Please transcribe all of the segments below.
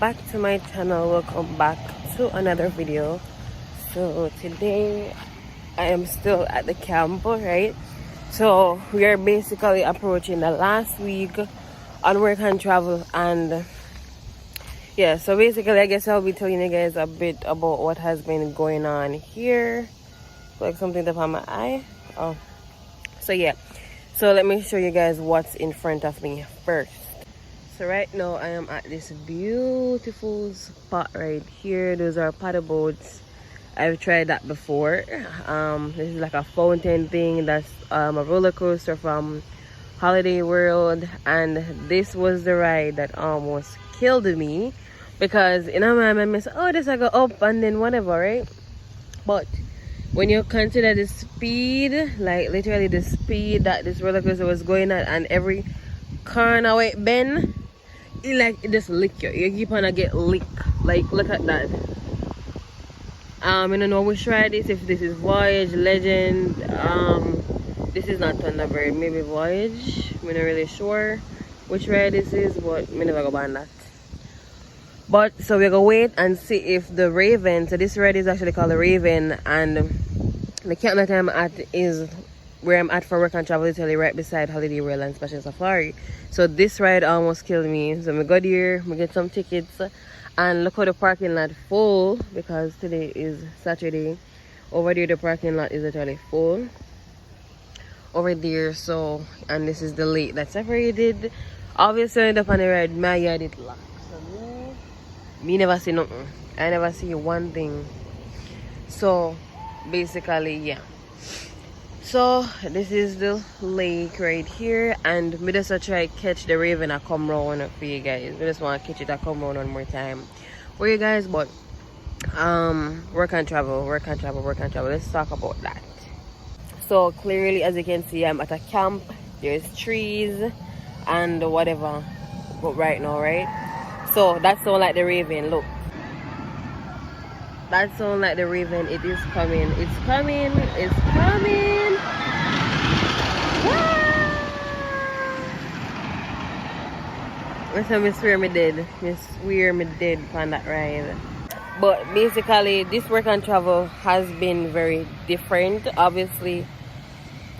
back to my channel. Welcome back to another video. So today I am still at the camp, right? So we are basically approaching the last week on work and travel, and yeah, so basically I guess I'll be telling you guys a bit about what has been going on here. Like something up on my eye. Oh, so yeah, so let me show you guys what's in front of me first. So right now I am at this beautiful spot right here. Those are paddle boats. I've tried that before. This is like a fountain thing. That's a roller coaster from Holiday World, and this was the ride that almost killed me because in my mind I said, oh, this I go up and then whatever, right? But when you consider the speed, like literally the speed that this roller coaster was going at, and every corner where it bend, it just lick you. You keep on to get licked. Like, look at that. I don't know which ride this, if this is Voyage, Legend. This is not Thunderbird, maybe Voyage. I'm not really sure which ride this is, but I never go on that. But so we're gonna wait and see if the Raven, so this ride is actually called the Raven, and the camp that I'm at is where I'm at for work and travel, literally right beside Holiday World and Special Safari. So this ride almost killed me. So I got here, I get some tickets, and look how the parking lot full because today is Saturday. Over there the parking lot is literally full. Over there, so, and this is the lake that's separated. Obviously end up on the ride, my yard is locked. So me never see nothing. I never see one thing. So basically, yeah. So this is the lake right here, and me just try catch the Raven and come round for you guys. We just want to catch it and come round one more time for you guys. But work and travel. Let's talk about that. So clearly, as you can see, I'm at a camp. There's trees and whatever. But right now, right? So that sound like the Raven. Look. That sound like the Raven. It is coming. It's coming. It's coming. Listen, I swear me dead. I swear me dead on that ride. But basically, this work and travel has been very different. Obviously,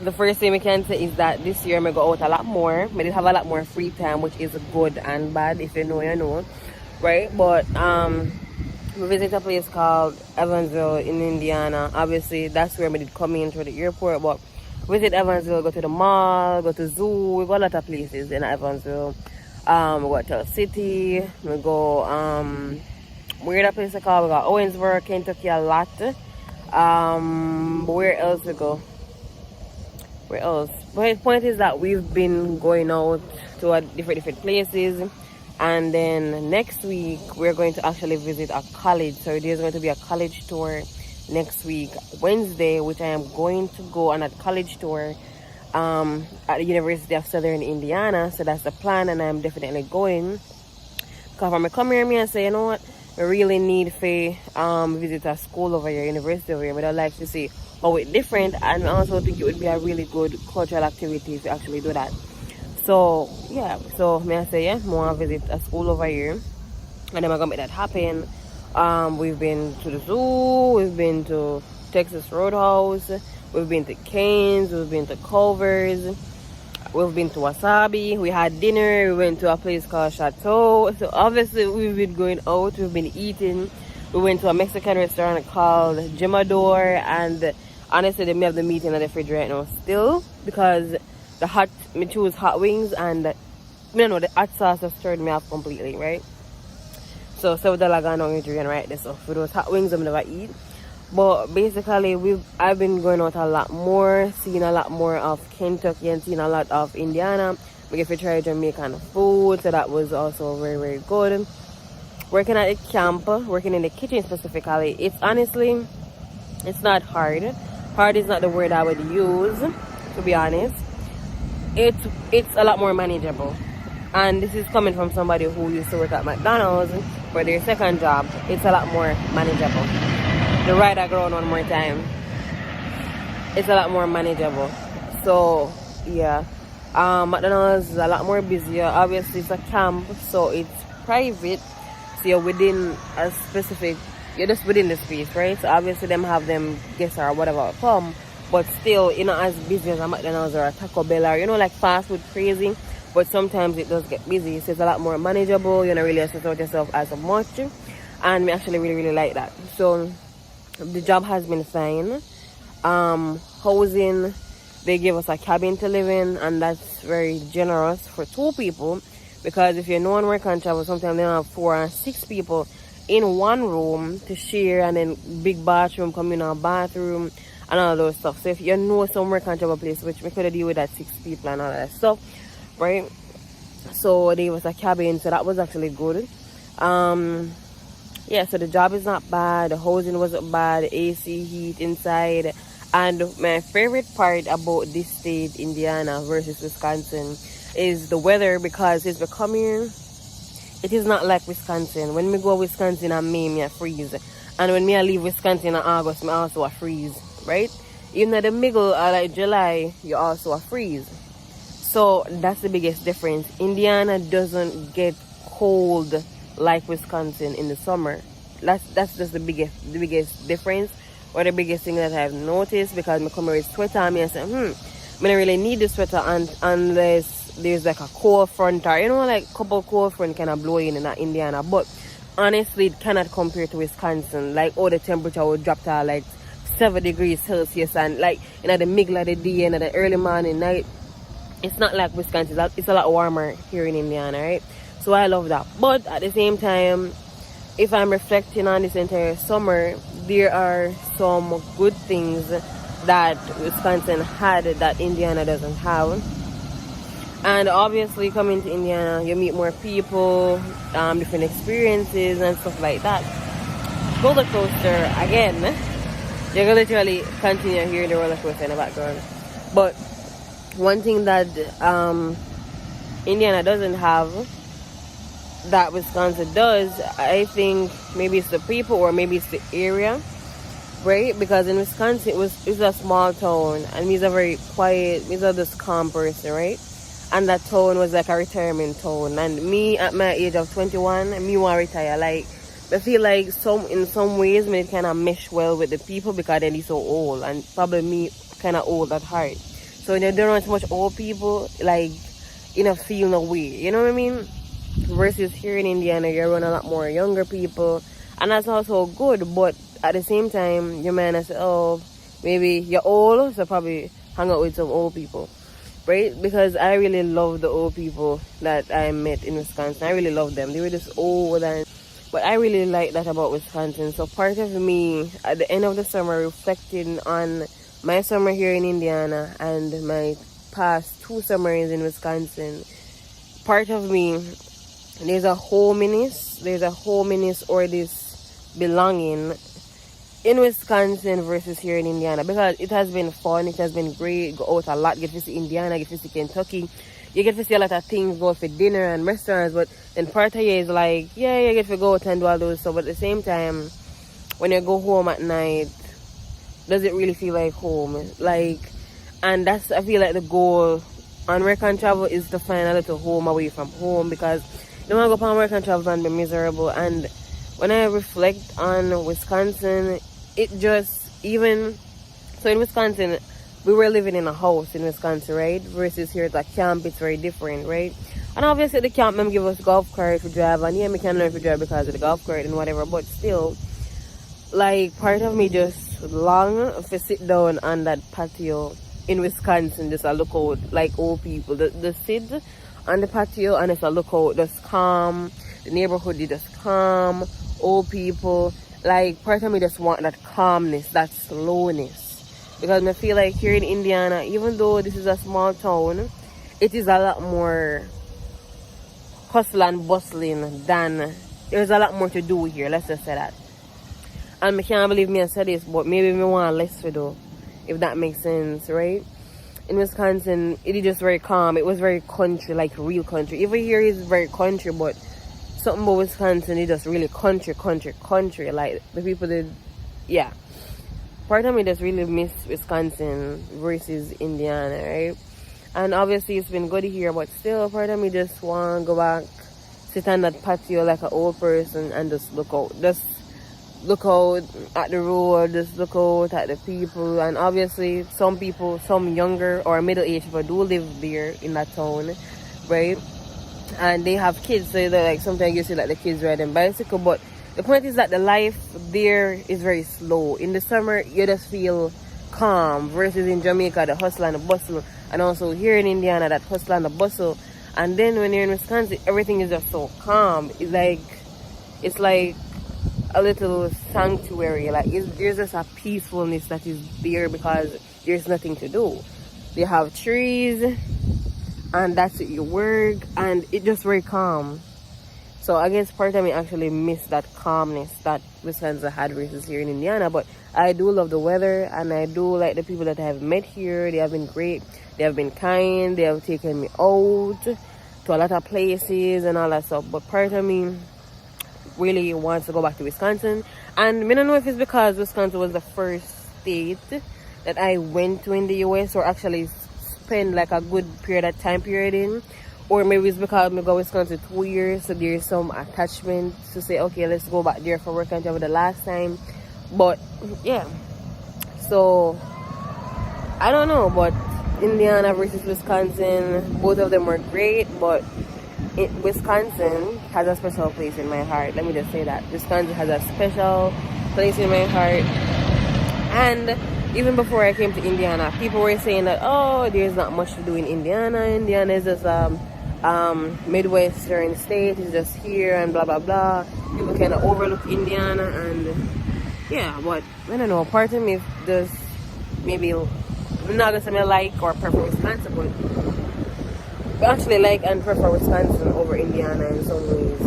the first thing we can say is that this year I go out a lot more. I did have a lot more free time, which is good and bad. If you know, you know. Right? But we visit a place called Evansville in Indiana. Obviously, that's where we did come in through the airport. But visit Evansville, go to the mall, go to zoo. We go a lot of places in Evansville. We go to the city. We go where that place called? We got Owensboro, Kentucky a lot. Where else we go? Where else? But the point is that we've been going out to different places. And then next week we're going to actually visit a college. So there's going to be a college tour next week, Wednesday, which I am going to go on a college tour at the University of Southern Indiana. So that's the plan, and I'm definitely going. Because when I come here and say, you know what, I really need to visit a school over here, university over here. But I'd like to see how it's different, and I also think it would be a really good cultural activity to actually do that. So yeah, so may I say, yeah, I want to visit a school over here, and then I'm gonna make that happen. We've been to the zoo, we've been to Texas Roadhouse, we've been to Canes, we've been to Culver's, we've been to Wasabi, we had dinner, we went to a place called Chateau. So obviously we've been going out, we've been eating. We went to a Mexican restaurant called Jimador, and honestly they may have the meat in the fridge right now still, because me choose hot wings, and the hot sauce has turned me off completely, right? So $7 gone on Adrian right there. So for those hot wings I'm never eat. But basically I've been going out a lot more, seeing a lot more of Kentucky and seeing a lot of Indiana. We get to try Jamaican food, so that was also very, very good. Working at the camp, working in the kitchen specifically, it's honestly, it's not hard. Hard is not the word I would use, to be honest. It's a lot more manageable, and this is coming from somebody who used to work at McDonald's for their second job. It's a lot more manageable. The ride I go on one more time, it's a lot more manageable. So yeah, McDonald's is a lot more busier. Obviously it's a camp, so it's private, So you're within a specific, you're just within the space, right? So obviously them have them guests or whatever come, but still you're not as busy as a McDonald's or a Taco Bell or, you know, like fast food crazy. But sometimes it does get busy, so it's a lot more manageable. You don't really stress out yourself as much, and we actually really like that. So the job has been fine. Housing, they give us a cabin to live in, and that's very generous for 2 people, because if you know on work and travel, sometimes they have 4 and 6 people in one room to share, and then big bathroom, communal bathroom, and all those stuff. So if you know some work and travel place, which we could have deal with that 6 people and all that stuff, right? So there was a cabin, so that was actually good. Yeah, so the job is not bad, the housing wasn't bad, AC, heat inside. And my favorite part about this state, Indiana versus Wisconsin, is the weather, because since we come here, it is not like Wisconsin. When we go Wisconsin in May, I freeze. And when I leave Wisconsin in August, I also a freeze, right? Even at the middle of like July, you also a freeze. So that's the biggest difference. Indiana doesn't get cold like Wisconsin in the summer. That's just the biggest difference, or the biggest thing that I've noticed, because I come here with sweater and I say, I don't really need the sweater unless there's like a cold front, or, you know, like a couple cold front kind of blow in Indiana. But honestly, it cannot compare to Wisconsin. Like, the temperature would drop to like 7 degrees Celsius, and like in the middle of the day and the early morning, night. It's not like Wisconsin. It's a lot warmer here in Indiana, right? So I love that. But at the same time, if I'm reflecting on this entire summer, there are some good things that Wisconsin had that Indiana doesn't have. And obviously, coming to Indiana, you meet more people, different experiences and stuff like that. Roller coaster, again, you're gonna literally continue hearing the roller coaster in the background. But one thing that Indiana doesn't have that Wisconsin does, I think maybe it's the people, or maybe it's the area, right? Because in Wisconsin, it's a small town, and he's a very quiet, he's a just calm person, right? And that town was like a retirement town. And me, at my age of 21, me want to retire. Like, I feel like in some ways, me kind of mesh well with the people, because they're so old, and probably me kind of old at heart. So when you don't want too much old people, like, in a feel no way, you know what I mean? Versus here in Indiana, you're around a lot more younger people, and that's also good. But at the same time, you might say, maybe you're old, so probably hang out with some old people, right? Because I really love the old people that I met in Wisconsin. I really love them. They were just old, but I really like that about Wisconsin. So part of me, at the end of the summer, reflecting on my summer here in Indiana and my past 2 summers in Wisconsin, part of me, there's a hominess or this belonging in Wisconsin versus here in Indiana, because it has been fun, it has been great. Go out a lot, get to see Indiana, get to see Kentucky, you get to see a lot of things, go for dinner and restaurants. But then part of you is like, yeah, you get to go out and do all those stuff, but at the same time, when you go home at night, does it really feel like home? Like, and that's, I feel like the goal on work and travel is to find a little home away from home, because you don't want to go on work and travel and be miserable. And when I reflect on Wisconsin, it just, even, so in Wisconsin, we were living in a house in Wisconsin, right? Versus here at the camp, it's very different, right? And obviously the camp them give us golf cart to drive, and yeah, we can learn to drive because of the golf cart and whatever, but still, like, part of me just long to sit down on that patio in Wisconsin, just a look out, like old people, the sit on the patio and it's a look out, just calm, the neighborhood is just calm, old people, like, part of me just want that calmness, that slowness, because I feel like here in Indiana, even though this is a small town, it is a lot more hustle and bustling than, there's a lot more to do here, let's just say that. And I can't believe me I said this, but maybe me want less to do, if that makes sense, right? In Wisconsin, it is just very calm. It was very country, like real country. Even here is very country, but something about Wisconsin is just really country. Like, the people did, yeah. Part of me just really miss Wisconsin versus Indiana, right? And obviously it's been good here, but still part of me just want to go back sit on that patio like an old person and just look out. Just look out at the road, just look out at the people. And obviously some people, some younger or middle-aged people do live there in that town, right? And they have kids, so like sometimes you see like the kids riding bicycle. But the point is that the life there is very slow. In the summer you just feel calm, versus in Jamaica the hustle and the bustle, and also here in Indiana that hustle and the bustle. And then when you're in Wisconsin, everything is just so calm. It's like a little sanctuary. Like there's just a peacefulness that is there because there's nothing to do. They have trees, and that's it, you work, and it's just very calm. So I guess part of me actually missed that calmness that Wisconsin had versus here in Indiana. But I do love the weather, and I do like the people that I have met here. They have been great. They have been kind. They have taken me out to a lot of places and all that stuff. But part of me really wants to go back to Wisconsin. And I don't know if it's because Wisconsin was the first state that I went to in the US, or actually spend like a good time period in. Or maybe it's because I go Wisconsin 2 years, so there's some attachment to say, okay, let's go back there for work and travel the last time. But yeah, so I don't know, but Indiana versus Wisconsin, both of them were great, but Wisconsin has a special place in my heart. Let me just say that Wisconsin has a special place in my heart. And even before I came to Indiana, people were saying that, oh, there's not much to do in Indiana. Indiana is just Midwestern state, is just here and blah blah blah. People kind of overlook Indiana, and yeah, but I don't know. Part of me does maybe not gonna say I like or prefer Wisconsin, but actually like and prefer Wisconsin over Indiana in some ways,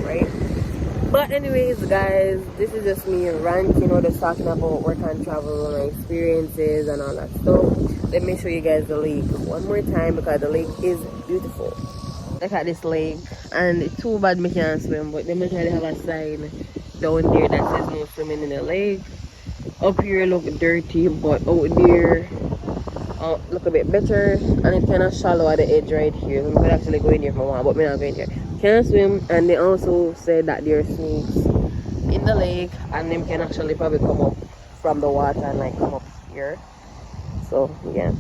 right? But anyways, guys, this is just me ranting, just talking about work and travel, my experiences and all that stuff. Let me show you guys the lake one more time, because the lake is beautiful. Look at this lake, and it's too bad me can't swim, but they might have a sign down there that says no swimming in the lake. Up here look dirty, but out there look a bit better, and it's kind of shallow at the edge right here. So I could actually go in here if I want, but I'm not going here. Can't swim, and they also said that there are snakes in the lake, and them can actually probably come up from the water and like come up here. So yeah,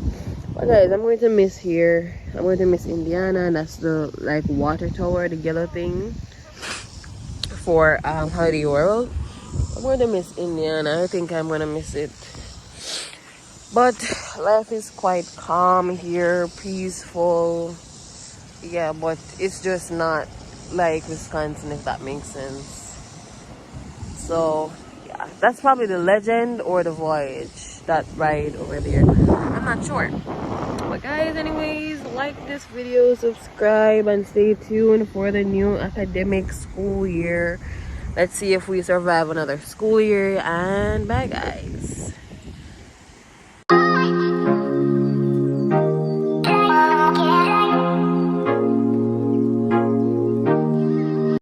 but guys, I'm going to miss here. I'm going to miss Indiana, and that's the like water tower, the yellow thing for Holiday World. I'm going to miss Indiana. I think I'm going to miss it. But life is quite calm here, peaceful. Yeah, but it's just not like Wisconsin, if that makes sense. So yeah, that's probably the Legend or the Voyage, that ride over there. I'm not sure. But guys, anyways, like this video, subscribe, and stay tuned for the new academic school year. Let's see if we survive another school year. And bye guys.